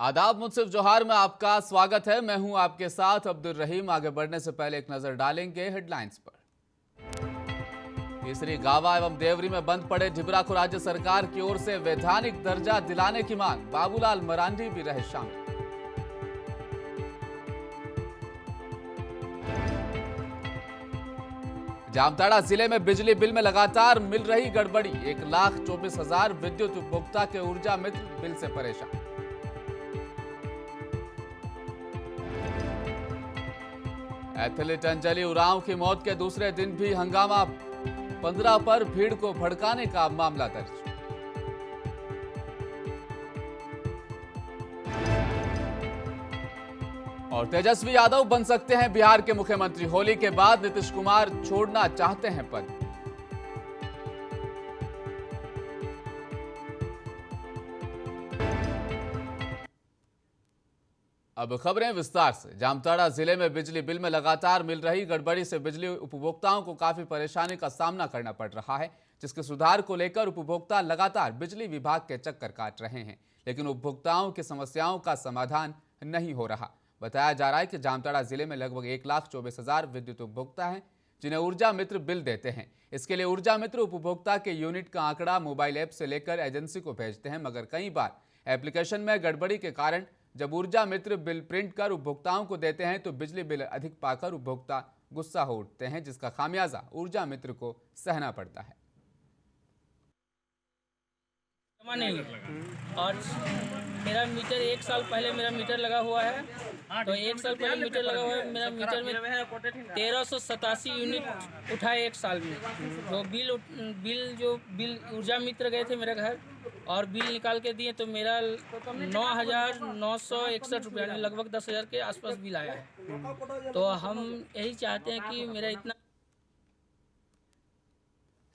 आदाब, मुनसिफ जोहार में आपका स्वागत है। मैं हूं आपके साथ अब्दुल रहीम। आगे बढ़ने से पहले एक नजर डालेंगे हेडलाइंस पर। तीसरी गावा एवं देवरी में बंद पड़े ढिबरा को राज्य सरकार की ओर से वैधानिक दर्जा दिलाने की मांग, बाबूलाल मरांडी भी रहे शामिल। जामताड़ा जिले में बिजली बिल में लगातार मिल रही गड़बड़ी, 1,24,000 विद्युत उपभोक्ता के ऊर्जा मित्र बिल से परेशान। एथलीट अंजलि उरांव की मौत के दूसरे दिन भी हंगामा, 15 पर भीड़ को भड़काने का मामला दर्ज। और तेजस्वी यादव बन सकते हैं बिहार के मुख्यमंत्री, होली के बाद नीतीश कुमार छोड़ना चाहते हैं पद। अब खबरें विस्तार से। जामताड़ा जिले में बिजली बिल में लगातार मिल रही गड़बड़ी से बिजली उपभोक्ताओं को काफी परेशानी का सामना करना पड़ रहा है, जिसके सुधार को लेकर उपभोक्ता लगातार बिजली विभाग के चक्कर काट रहे हैं, लेकिन उपभोक्ताओं की समस्याओं का समाधान नहीं हो रहा। बताया जा रहा है कि जामताड़ा जिले में लगभग 1,24,000 विद्युत उपभोक्ता हैं जिन्हें ऊर्जा मित्र बिल देते हैं। इसके लिए ऊर्जा मित्र उपभोक्ता के यूनिट का आंकड़ा मोबाइल ऐप से लेकर एजेंसी को भेजते हैं, मगर कई बार एप्लीकेशन में गड़बड़ी के कारण जब ऊर्जा मित्र बिल प्रिंट कर उपभोक्ताओं को देते हैं तो बिजली बिल अधिक पाकर उपभोक्ता गुस्सा हो उठते हैं, जिसका खामियाजा ऊर्जा मित्र को सहना पड़ता है। नहीं और मेरा मीटर 1 साल पहले मेरा मीटर लगा हुआ है, तो 1 साल पहले मीटर लगा हुआ है। मेरा मीटर में 1387 यूनिट उठा है 1 साल में। जो बिल ऊर्जा मित्र गए थे मेरे घर और बिल निकाल के दिए तो मेरा 9,961 रुपया, लगभग 10,000 के आसपास बिल आया है। तो हम यही चाहते हैं कि मेरा इतना।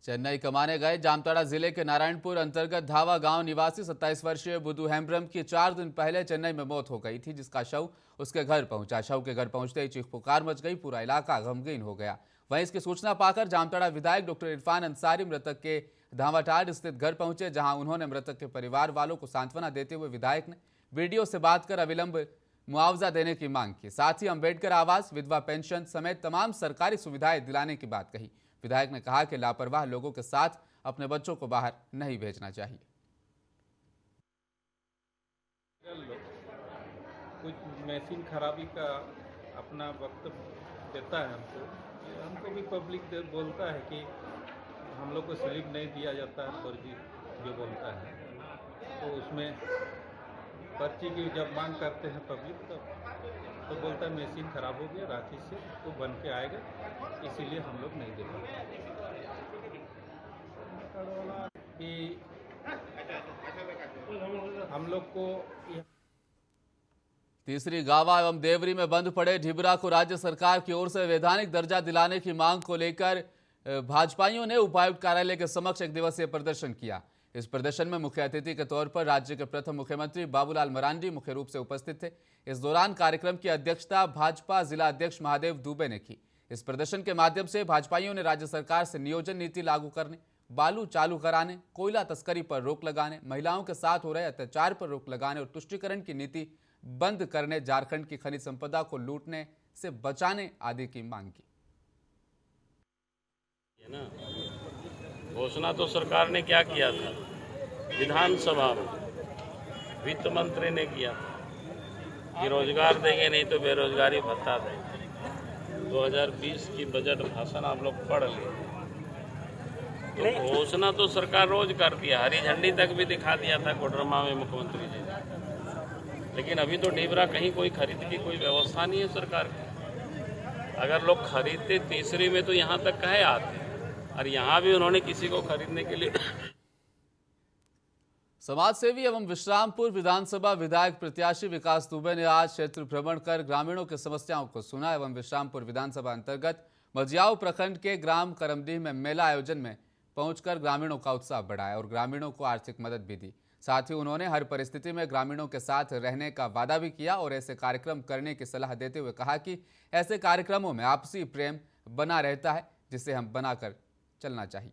चेन्नई कमाने गए जामताड़ा जिले के नारायणपुर अंतर्गत धावा गांव निवासी 27 वर्षीय बुद्धू हेम्ब्रम की 4 दिन पहले चेन्नई में मौत हो गई थी, जिसका शव उसके घर पहुंचा। शव के घर पहुंचते ही चीख पुकार मच गई, पूरा इलाका गमगीन हो गया। वहीं इसकी सूचना पाकर जामताड़ा विधायक डॉक्टर इरफान अंसारी मृतक के धावाटाड़ स्थित घर पहुंचे, जहां उन्होंने मृतक के परिवार वालों को सांत्वना देते हुए विधायक ने वीडियो से बात कर अविलंब मुआवजा देने की मांग की। साथ ही अम्बेडकर आवास, विधवा पेंशन समेत तमाम सरकारी सुविधाएं दिलाने की बात कही। विधायक ने कहा कि लापरवाह लोगों के साथ अपने बच्चों को बाहर नहीं भेजना चाहिए। कुछ मशीन खराबी का अपना वक्तव्य देता है हमको भी पब्लिक बोलता है कि हम लोग को स्लिप नहीं दिया जाता है, फर्जी जो बोलता है। तो उसमें पर्ची की जब मांग करते हैं पब्लिक तो बोलता है मशीन खराब हो गया, रांची से उसको बन के आएगा, इसीलिए हम लोग नहीं दे पाते। कि हम लोग को तीसरी गावा एवं देवरी में बंद पड़े ढिबरा को राज्य सरकार की ओर से वैधानिक दर्जा दिलाने की मांग को लेकर भाजपाइयों ने उपायुक्त कार्यालय के समक्ष एक दिवसीय प्रदर्शन किया। इस प्रदर्शन में मुख्य अतिथि के तौर पर राज्य के प्रथम मुख्यमंत्री बाबूलाल मरांडी मुख्य रूप से उपस्थित थे। इस दौरान कार्यक्रम की अध्यक्षता भाजपा जिला अध्यक्ष महादेव दुबे ने की। इस प्रदर्शन के माध्यम से भाजपाइयों ने राज्य सरकार से नियोजन नीति लागू करने, बालू चालू कराने, कोयला तस्करी पर रोक लगाने, महिलाओं के साथ हो रहे अत्याचार पर रोक लगाने और तुष्टीकरण की नीति बंद करने, झारखंड की खनिज संपदा को लूटने से बचाने आदि की मांग की। घोषणा तो सरकार ने क्या किया था, विधानसभा में वित्त मंत्री ने किया था कि रोजगार देंगे, नहीं तो बेरोजगारी भत्ता देंगे। 2020 की बजट भाषण आप लोग पढ़ लिए। तो घोषणा तो सरकार रोज करती है, हरी झंडी तक भी दिखा दिया था कोडरमा में मुख्यमंत्री जी ने, लेकिन अभी तो ढिबरा कहीं कोई खरीद की कोई व्यवस्था नहीं है सरकार की। अगर लोग खरीदते तीसरी में तो यहाँ तक कहे आते, और यहाँ भी उन्होंने किसी को खरीदने के लिए। समाजसेवी एवं विश्रामपुर विधानसभा विधायक प्रत्याशी विकास दुबे ने आज क्षेत्र भ्रमण कर ग्रामीणों की समस्याओं को सुना एवं विश्रामपुर विधानसभा अंतर्गत मजियाऊ प्रखंड के ग्राम करमडीह में मेला आयोजन में पहुंचकर ग्रामीणों का उत्साह बढ़ाया और ग्रामीणों को आर्थिक मदद भी दी। साथ ही उन्होंने हर परिस्थिति में ग्रामीणों के साथ रहने का वादा भी किया और ऐसे कार्यक्रम करने की सलाह देते हुए कहा कि ऐसे कार्यक्रमों में आपसी प्रेम बना रहता है, जिसे हम बनाकर चलना चाहिए।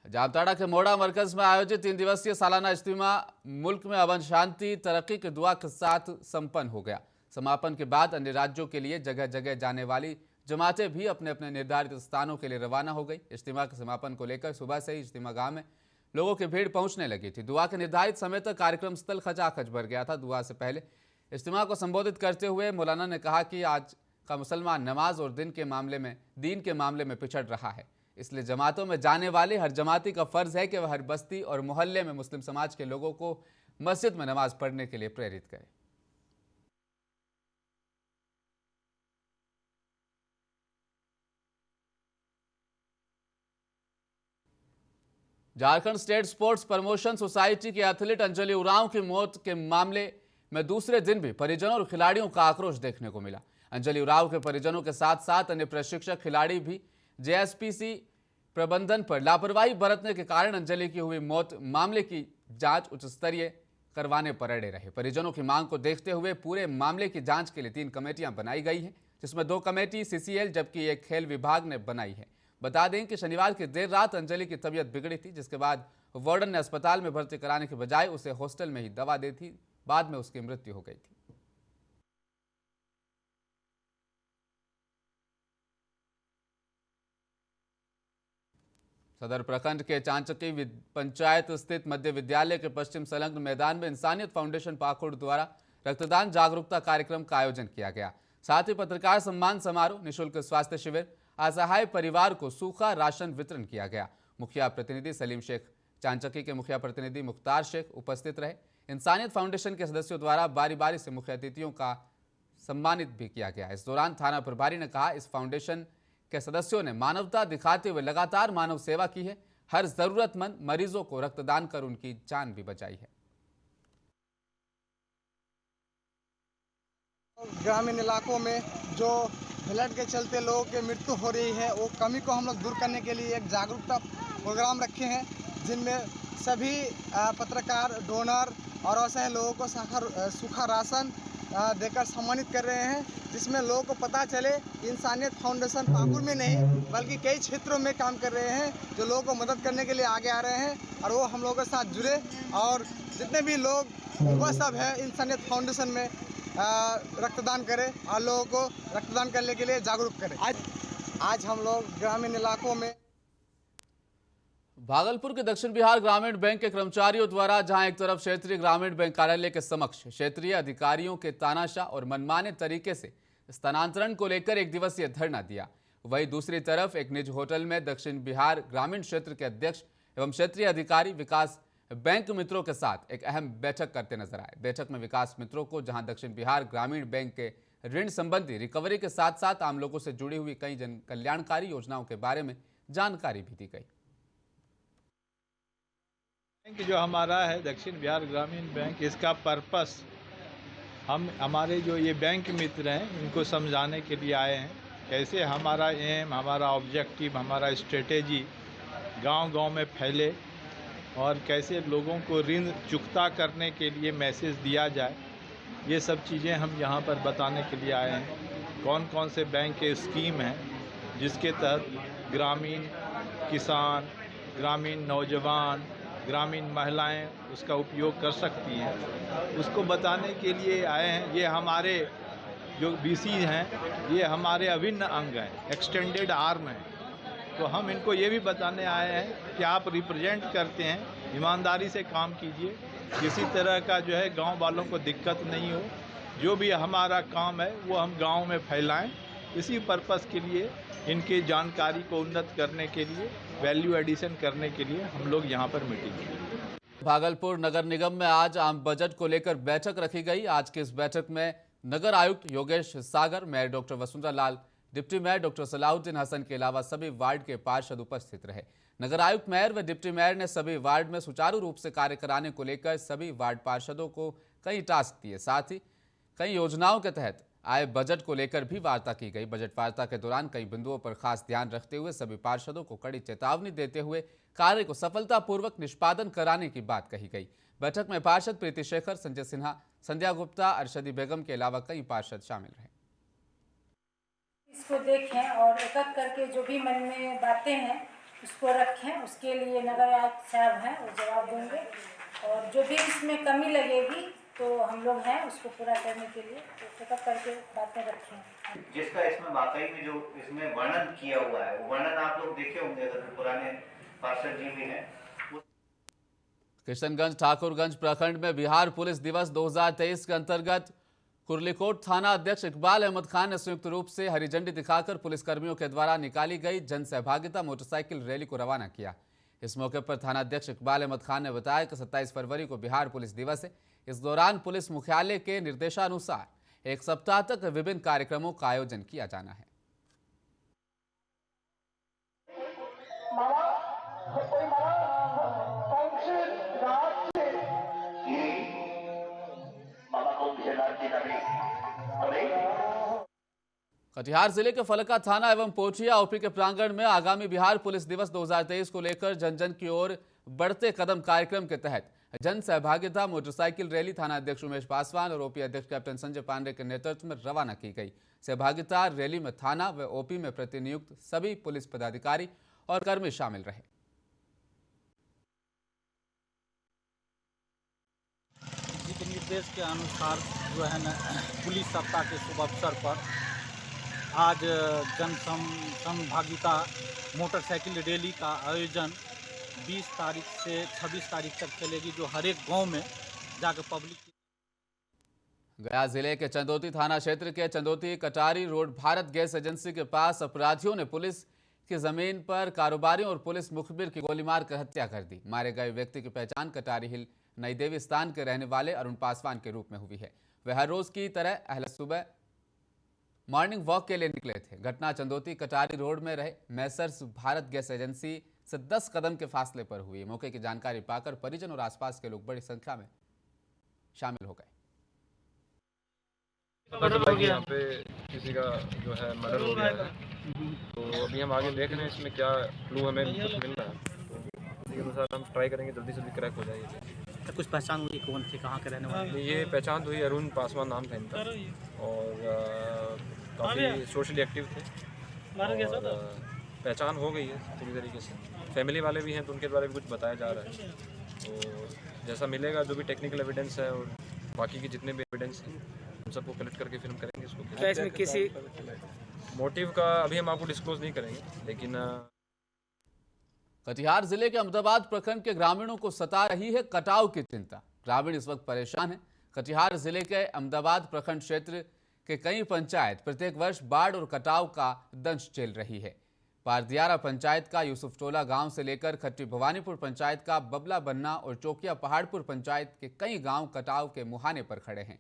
जामताड़ा के मोड़ा मरकज में आयोजित 3 दिवसीय सालाना इज्तिमा मुल्क में अमन शांति तरक्की की दुआ के साथ संपन्न हो गया। समापन के बाद अन्य राज्यों के लिए जगह जगह जाने वाली जमातें भी अपने अपने निर्धारित स्थानों के लिए रवाना हो गई। इज्तिमा के समापन को लेकर सुबह से ही इज्तिमा गाह में लोगों की भीड़ पहुंचने लगी थी। दुआ के निर्धारित समय तक कार्यक्रम स्थल खचाखच भर गया था। दुआ से पहले इज्तिमा को संबोधित करते हुए मौलाना ने कहा कि आज का मुसलमान नमाज और दीन के मामले में पिछड़ रहा है, इसलिए जमातों में जाने वाले हर जमाती का फर्ज है कि वह हर बस्ती और मोहल्ले में मुस्लिम समाज के लोगों को मस्जिद में नमाज पढ़ने के लिए प्रेरित करे। Jharkhand state sports promotion society की एथलीट अंजलि उरांव की मौत के मामले में दूसरे दिन भी परिजनों और खिलाड़ियों का आक्रोश देखने को मिला। अंजलि उरांव के परिजनों के साथ साथ अन्य प्रशिक्षक खिलाड़ी भी जेएसपीसी प्रबंधन पर लापरवाही बरतने के कारण अंजलि की हुई मौत मामले की जांच उच्च स्तरीय करवाने पर अड़े रहे। परिजनों की मांग को देखते हुए पूरे मामले की जांच के लिए 3 कमेटियां बनाई गई हैं, जिसमें 2 कमेटी सीसीएल जबकि एक खेल विभाग ने बनाई है। बता दें कि शनिवार की देर रात अंजलि की तबीयत बिगड़ी थी, जिसके बाद वार्डन ने अस्पताल में भर्ती कराने के बजाय उसे हॉस्टल में ही दवा दी थी। बाद में उसकी मृत्यु हो गई थी। सदर प्रखंड के चांचकी पंचायत स्थित मध्य विद्यालय के पश्चिम संलग्न मैदान में इंसानियत फाउंडेशन पाकुड़ द्वारा रक्तदान जागरूकता कार्यक्रम का आयोजन किया गया। साथ ही पत्रकार सम्मान समारोह, निःशुल्क स्वास्थ्य शिविर, असहाय परिवार को सूखा राशन वितरण किया गया। मुखिया प्रतिनिधि सलीम शेख, चांचकी के मुखिया प्रतिनिधि मुख्तार शेख उपस्थित रहे। इंसानियत फाउंडेशन के सदस्यों द्वारा बारी बारी से मुख्य अतिथियों का सम्मानित भी किया गया। इस दौरान थाना प्रभारी ने कहा, इस फाउंडेशन के सदस्यों ने मानवता दिखाते हुए लगातार मानव सेवा की है। हर जरूरतमंद मरीजों को रक्तदान कर उनकी जान भी बचाई है। ग्रामीण इलाकों में जो ब्लड के चलते लोगों की मृत्यु हो रही है, वो कमी को हम लोग दूर करने के लिए एक जागरूकता प्रोग्राम रखे हैं, जिनमें सभी पत्रकार, डोनर और असहाय लोगों को सूखा राशन देकर सम्मानित कर रहे हैं, जिसमें लोगों को पता चले इंसानियत फाउंडेशन पाकुड़ में नहीं बल्कि कई क्षेत्रों में काम कर रहे हैं, जो लोगों को मदद करने के लिए आगे आ रहे हैं और वो हम लोगों के साथ जुड़े और जितने भी लोग वह सब है इंसानियत फाउंडेशन में रक्तदान करें और लोगों को रक्तदान करने के लिए जागरूक करें। आज हम लोग ग्रामीण इलाकों में भागलपुर के दक्षिण बिहार ग्रामीण बैंक के कर्मचारियों द्वारा जहां एक तरफ क्षेत्रीय ग्रामीण बैंक कार्यालय के समक्ष क्षेत्रीय अधिकारियों के तानाशाह और मनमाने तरीके से स्थानांतरण को लेकर 1 दिवसीय धरना दिया, वहीं दूसरी तरफ एक निजी होटल में दक्षिण बिहार ग्रामीण क्षेत्र के अध्यक्ष एवं क्षेत्रीय अधिकारी विकास बैंक मित्रों के साथ एक अहम बैठक करते नजर आए। बैठक में विकास मित्रों को जहां दक्षिण बिहार ग्रामीण बैंक के ऋण संबंधी रिकवरी के साथ साथ आम लोगों से जुड़ी हुई कई जन कल्याणकारी योजनाओं के बारे में जानकारी भी दी गई। बैंक जो हमारा है दक्षिण बिहार ग्रामीण बैंक, इसका पर्पस हम हमारे जो ये बैंक मित्र हैं इनको समझाने के लिए आए हैं, कैसे हमारा एम, हमारा ऑब्जेक्टिव, हमारा स्ट्रेटेजी गांव-गांव में फैले और कैसे लोगों को ऋण चुकता करने के लिए मैसेज दिया जाए। ये सब चीज़ें हम यहाँ पर बताने के लिए आए हैं। कौन कौन से बैंक के स्कीम हैं जिसके तहत ग्रामीण किसान, ग्रामीण नौजवान, ग्रामीण महिलाएं उसका उपयोग कर सकती हैं, उसको बताने के लिए आए हैं। ये हमारे जो बीसी हैं ये हमारे अभिन्न अंग हैं, एक्सटेंडेड आर्म हैं, तो हम इनको ये भी बताने आए हैं कि आप रिप्रेजेंट करते हैं, ईमानदारी से काम कीजिए, किसी तरह का जो है गांव वालों को दिक्कत नहीं हो, जो भी हमारा काम है वो हम गांव में फैलाएं। इसी पर्पस के लिए इनकी जानकारी को उन्नत करने के लिए, वैल्यू एडिशन करने के लिए हम लोग यहाँ पर मीटिंग की। भागलपुर नगर निगम में आज आम बजट को लेकर बैठक रखी गई। आज की इस बैठक में नगर आयुक्त Yogesh Sagar, mayor doctor Vasundhara Lal, deputy mayor doctor Salahuddin Hasan के अलावा सभी वार्ड के पार्षद उपस्थित रहे। नगर आयुक्त, मेयर व डिप्टी मेयर ने सभी वार्ड में सुचारू रूप से कार्य कराने को लेकर सभी वार्ड पार्षदों को कई टास्क दिए। साथ ही कई योजनाओं के तहत आए बजट को लेकर भी वार्ता की गई। बजट वार्ता के दौरान कई बिंदुओं पर खास ध्यान रखते हुए सभी पार्षदों को कड़ी चेतावनी देते हुए कार्य को सफलतापूर्वक निष्पादन कराने की बात कही गई। बैठक में पार्षद प्रीति शेखर, संजय सिन्हा, संध्या गुप्ता, अरशदी बेगम के अलावा कई पार्षद शामिल रहे। इसको देखें और एकत्र करके जो भी मन में बातें हैं उसको रखें, उसके लिए नगर आयुक्त साहब हैं, वो जवाब देंगे। और जो भी इसमें कमी लगेगी तो हम लोग हैं उसको पूरा करने के लिए चेकअप करके बातें रखें। जिसका इसमें वाकई में जो इसमें वर्णन किया हुआ है वो वर्णन आप लोग देखे होंगे, अगर पुराने पार्षद जी भी हैं। किशनगंज ठाकुरगंज प्रखंड में बिहार पुलिस दिवस 2023 के अंतर्गत कुर्लीकोट थाना अध्यक्ष इकबाल अहमद खान ने संयुक्त रूप से हरी झंडी दिखाकर पुलिसकर्मियों के द्वारा निकाली गई जन सहभागिता मोटरसाइकिल रैली को रवाना किया। इस मौके पर थाना अध्यक्ष इकबाल अहमद खान ने बताया कि 27 फरवरी को बिहार पुलिस दिवस है। इस दौरान पुलिस मुख्यालय के निर्देशानुसार एक सप्ताह तक विभिन्न कार्यक्रमों का आयोजन किया जाना है। कटिहार जिले के फलका थाना एवं पोठिया ओपी के प्रांगण में आगामी बिहार पुलिस दिवस 2023 को लेकर जन जन की ओर बढ़ते कदम कार्यक्रम के तहत जन सहभागिता मोटरसाइकिल रैली थाना अध्यक्ष उमेश पासवान और ओपी अध्यक्ष कैप्टन संजय पांडे के नेतृत्व में रवाना की गई। सहभागिता रैली में थाना व ओपी में प्रतिनियुक्त सभी पुलिस पदाधिकारी और कर्मी शामिल रहे। जी के निर्देश के अनुसार जो है न पुलिस सप्ताह के शुभ अवसर पर आज जन सहभागिता मोटरसाइकिल रैली का आयोजन 20 तारीख से 26 तारीख तक चलेगी, जो हर एक गांव में जाकर पब्लिक। गया जिले के चंदोती थाना क्षेत्र के चंदोती कटारी रोड भारत गैस एजेंसी के पास अपराधियों ने पुलिस की जमीन पर कारोबारियों और पुलिस मुखबिर की गोली मारकर हत्या कर दी। मारे गए व्यक्ति की पहचान कटारी हिल नई देवी स्थान के रहने वाले अरुण पासवान के रूप में हुई है। वह हर रोज की तरह अहले सुबह मॉर्निंग वॉक के लिए निकले थे। घटना चंदोती कटारी रोड में रहे मैसर्स भारत गैस एजेंसी से 10 कदम के फासले पर हुई। मौके की जानकारी पाकर परिजन और आसपास के लोग बड़ी संख्या में शामिल हो गए। यहाँ पे किसी का जो है मर्डर हो गया है, तो अभी हम आगे देख रहे हैं इसमें क्या क्लू हमें कुछ मिल रहा है, तो उसी के अनुसार हम ट्राई करेंगे जल्दी से क्रैक हो जाएगी। तो कुछ पहचान हुई कौन थे, कहाँ के रहने वाले? ये पहचान तो हुई, अरुण पासवान नाम था इनका और काफ़ी सोशली एक्टिव थे और पहचान हो गई है पूरी तरीके से। फैमिली वाले भी हैं तो उनके द्वारा भी कुछ बताया जा रहा है, तो जैसा मिलेगा जो भी टेक्निकल एविडेंस है और बाकी के जितने भी एविडेंस हैं उन सबको कलेक्ट करके फिर हम करेंगे इसको। तो इसमें किसी मोटिव का अभी हम आपको डिस्क्लोज नहीं करेंगे, लेकिन कटिहार जिले के अहमदाबाद प्रखंड के ग्रामीणों को सता रही है कटाव की चिंता। ग्रामीण इस वक्त परेशान हैं। कटिहार जिले के अहमदाबाद प्रखंड क्षेत्र के कई पंचायत प्रत्येक वर्ष बाढ़ और कटाव का दंश झेल रही है। पारदियारा पंचायत का यूसुफ टोला गांव से लेकर खट्टी भवानीपुर पंचायत का बबला बन्ना और चौकिया पहाड़पुर पंचायत के कई गांव कटाव के मुहाने पर खड़े हैं।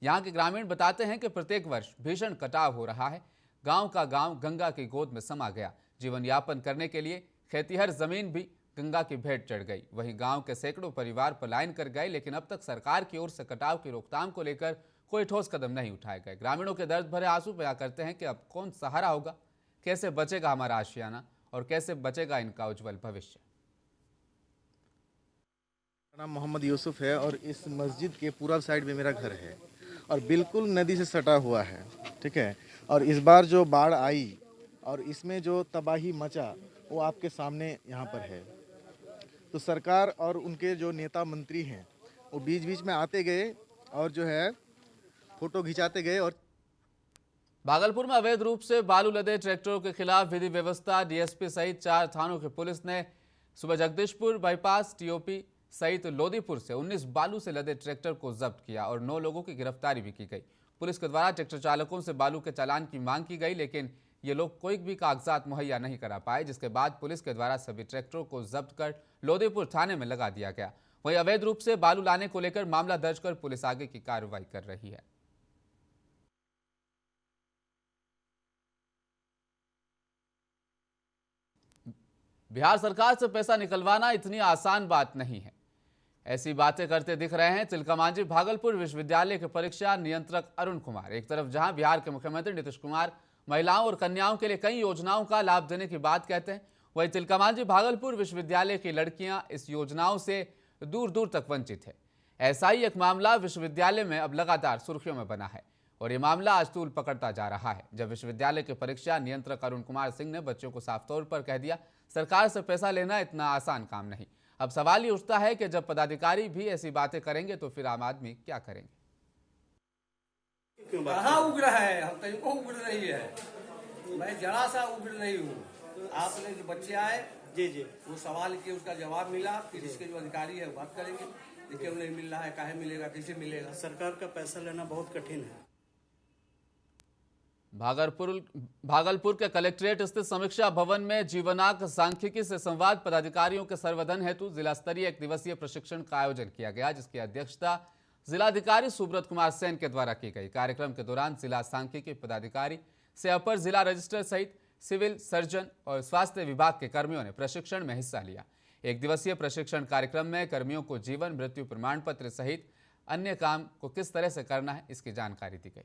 यहां के ग्रामीण बताते हैं कि प्रत्येक वर्ष भीषण कटाव हो रहा है। गांव का गांव गंगा की गोद में समा गया। जीवन यापन करने के लिए खेतीहर जमीन भी गंगा की भेंट चढ़ गई। वहीं गांव के सैकड़ों परिवार पलायन कर गए, लेकिन अब तक सरकार की ओर से कटाव की रोकथाम को लेकर कोई ठोस कदम नहीं उठाए गए। ग्रामीणों के दर्द भरे आंसू बयां करते हैं कि अब कौन सहारा होगा, कैसे बचेगा हमारा आशियाना और कैसे बचेगा इनका उज्जवल भविष्य। मेरा नाम मोहम्मद यूसुफ है और इस मस्जिद के पूरब साइड में मेरा घर है और बिल्कुल नदी से सटा हुआ है, ठीक है। और इस बार जो बाढ़ आई और इसमें जो तबाही मचा वो आपके सामने यहाँ पर है। तो सरकार और उनके जो नेता मंत्री हैं वो बीच बीच में आते गए और जो है फोटो खिंचाते गए। और भागलपुर में अवैध रूप से बालू लदे ट्रैक्टरों के खिलाफ विधि व्यवस्था डीएसपी सहित 4 थानों की पुलिस ने सुबह जगदीशपुर बाईपास टीओपी सहित लोदीपुर से 19 बालू से लदे ट्रैक्टर को जब्त किया और 9 लोगों की गिरफ्तारी भी की गई। पुलिस के द्वारा ट्रैक्टर चालकों से बालू के चालान की मांग की गई, लेकिन ये लोग कोई भी कागजात मुहैया नहीं करा पाए, जिसके बाद पुलिस के द्वारा सभी ट्रैक्टरों को जब्त कर लोदीपुर थाने में लगा दिया गया। वहीं अवैध रूप से बालू लाने को लेकर मामला दर्ज कर पुलिस आगे की कार्रवाई कर रही है। बिहार सरकार से पैसा निकलवाना इतनी आसान बात नहीं है, ऐसी बातें करते दिख रहे हैं तिलकमांझी भागलपुर विश्वविद्यालय के परीक्षा नियंत्रक अरुण कुमार। एक तरफ जहां बिहार के मुख्यमंत्री नीतीश कुमार महिलाओं और कन्याओं के लिए कई योजनाओं का लाभ देने की बात कहते हैं, वहीं तिलकमांझी भागलपुर विश्वविद्यालय की लड़कियां इस योजनाओं से दूर दूर तक वंचित है। ऐसा ही एक मामला विश्वविद्यालय में अब लगातार सुर्खियों में बना है। और ये मामला आज तूल पकड़ता जा रहा है, जब विश्वविद्यालय के परीक्षा नियंत्रक अरुण कुमार सिंह ने बच्चों को साफ तौर पर कह दिया, सरकार से पैसा लेना इतना आसान काम नहीं। अब सवाल ये उठता है कि जब पदाधिकारी भी ऐसी बातें करेंगे तो फिर आम आदमी क्या करेंगे। कहाँ उग्र है, हम कहीं को उग्र नहीं है, मैं जरा सा उग्र नहीं हूँ। आपने जो बच्चे आए जी वो सवाल किए, उसका जवाब मिला, फिर इसके जो अधिकारी है बात करेंगे कि क्यों नहीं मिल रहा है, काहे मिलेगा, कैसे मिलेगा। सरकार का पैसा लेना बहुत कठिन है। भागलपुर के कलेक्ट्रेट स्थित समीक्षा भवन में जीवनांक सांख्यिकी से संवाद पदाधिकारियों के सर्वधन हेतु जिला स्तरीय 1 दिवसीय प्रशिक्षण का आयोजन किया गया, जिसकी अध्यक्षता जिलाधिकारी सुब्रत कुमार सेन के द्वारा की गई। कार्यक्रम के दौरान जिला सांख्यिकी पदाधिकारी से अपर जिला रजिस्ट्रार सहित सिविल सर्जन और स्वास्थ्य विभाग के कर्मियों ने प्रशिक्षण में हिस्सा लिया। 1 दिवसीय प्रशिक्षण कार्यक्रम में कर्मियों को जीवन मृत्यु प्रमाण पत्र सहित अन्य काम को किस तरह से करना है, इसकी जानकारी दी गई।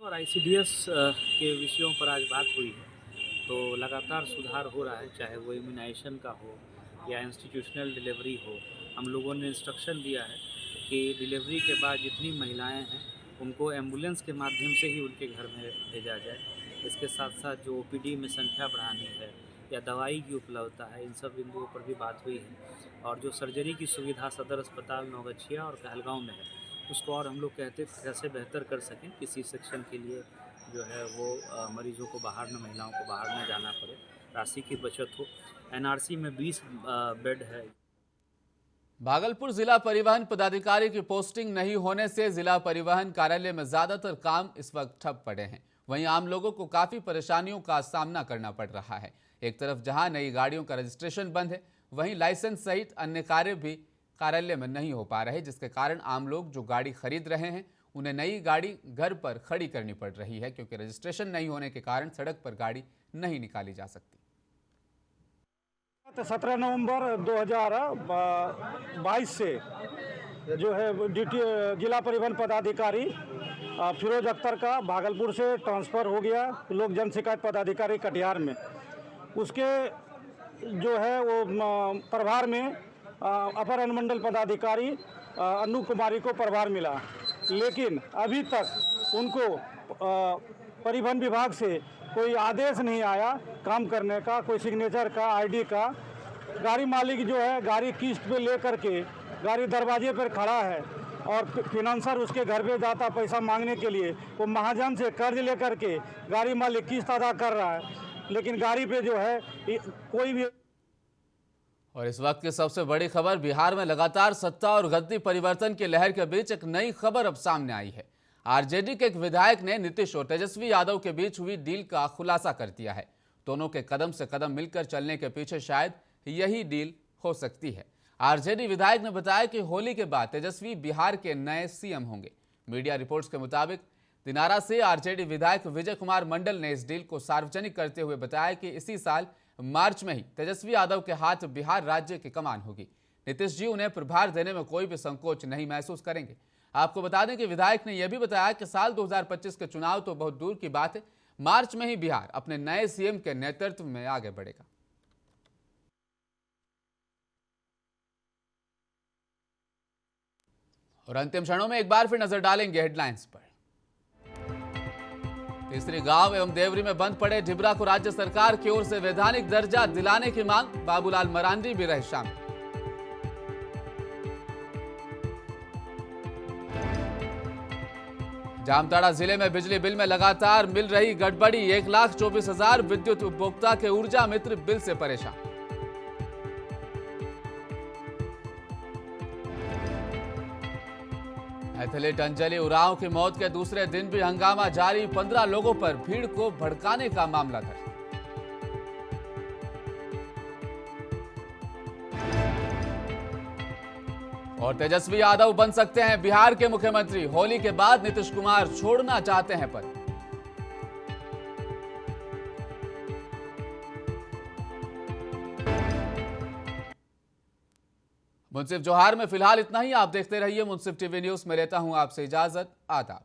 और ICDS के विषयों पर आज बात हुई है, तो लगातार सुधार हो रहा है, चाहे वो इम्यूनाइजेशन का हो या इंस्टीट्यूशनल डिलीवरी हो। हम लोगों ने इंस्ट्रक्शन दिया है कि डिलीवरी के बाद जितनी महिलाएं हैं उनको एम्बुलेंस के माध्यम से ही उनके घर में भेजा जाए। इसके साथ साथ जो OPD में संख्या बढ़ानी है या दवाई की उपलब्धता है, इन सब बिंदुओं पर भी बात हुई है। और जो सर्जरी की सुविधा सदर अस्पताल नौगछिया और कहलगांव में है, उसको और हम लोग कहते कैसे बेहतर कर सकें, किसी सेक्शन के लिए जो है वो मरीजों को बाहर न, महिलाओं को बाहर न जाना पड़े, राशि की बचत हो। NRC में 20 बेड है। भागलपुर जिला परिवहन पदाधिकारी की पोस्टिंग नहीं होने से जिला परिवहन कार्यालय में ज्यादातर काम इस वक्त ठप पड़े हैं। वहीं आम लोगों को काफी परेशानियों का सामना करना पड़ रहा है। एक तरफ जहां नई गाड़ियों का रजिस्ट्रेशन बंद है, वहीं लाइसेंस सहित अन्य कार्य भी कार्यालय में नहीं हो पा रहे, जिसके कारण आम लोग जो गाड़ी खरीद रहे हैं उन्हें नई गाड़ी घर पर खड़ी करनी पड़ रही है, क्योंकि रजिस्ट्रेशन नहीं होने के कारण सड़क पर गाड़ी नहीं निकाली जा सकती। 17 नवंबर 2022 से जो है जिला परिवहन पदाधिकारी फिरोज अख्तर का भागलपुर से ट्रांसफ़र हो गया लोक जन शिकायत पदाधिकारी कटिहार में। उसके जो है वो प्रभार में अपर अनुमंडल पदाधिकारी अनु कुमारी को प्रभार मिला, लेकिन अभी तक उनको परिवहन विभाग से कोई आदेश नहीं आया काम करने का, कोई सिग्नेचर का, ID का। गाड़ी मालिक जो है गाड़ी किस्त पे ले करके गाड़ी दरवाजे पर खड़ा है और फिनांसर उसके घर पे जाता पैसा मांगने के लिए, वो महाजन से कर्ज ले करके गाड़ी मालिक किस्त अदा कर रहा है, लेकिन गाड़ी पे जो है कोई भी। और इस वक्त की सबसे बड़ी खबर, बिहार में लगातार सत्ता और गद्दी परिवर्तन की लहर के बीच एक नई खबर अब सामने आई है। RJD के एक विधायक ने नीतीश और तेजस्वी यादव के बीच हुई डील का खुलासा कर दिया है। दोनों के कदम से कदम मिलकर चलने के पीछे शायद यही डील हो सकती है। RJD विधायक ने बताया कि होली के बाद तेजस्वी बिहार के नए CM होंगे। मीडिया रिपोर्ट्स के मुताबिक दिनारा से RJD विधायक विजय कुमार मंडल ने इस डील को सार्वजनिक करते हुए बताया कि इसी साल मार्च में ही तेजस्वी यादव के हाथ बिहार राज्य की कमान होगी। नीतीश जी उन्हें प्रभार देने में कोई भी संकोच नहीं महसूस करेंगे। आपको बता दें कि विधायक ने यह भी बताया कि साल 2025 के चुनाव तो बहुत दूर की बात है, मार्च में ही बिहार अपने नए CM के नेतृत्व में आगे बढ़ेगा। और अंतिम क्षणों में एक बार फिर नजर डालेंगे हेडलाइंस पर। तीसरी गांव एवं देवरी में बंद पड़े ढिबरा को राज्य सरकार की ओर से वैधानिक दर्जा दिलाने की मांग, बाबूलाल मरांडी भी रहे शामिल। जामताड़ा जिले में बिजली बिल में लगातार मिल रही गड़बड़ी, 1,24,000 विद्युत उपभोक्ता के ऊर्जा मित्र बिल से परेशान। एथलीट अंजलि उरांव की मौत के दूसरे दिन भी हंगामा जारी, 15 लोगों पर भीड़ को भड़काने का मामला दर्ज। और तेजस्वी यादव बन सकते हैं बिहार के मुख्यमंत्री, होली के बाद नीतीश कुमार छोड़ना चाहते हैं पद। मुंसिफ जोहार में फिलहाल इतना ही। आप देखते रहिए मुंसिफ टीवी न्यूज में। लेता हूं आपसे इजाजत। आदाब।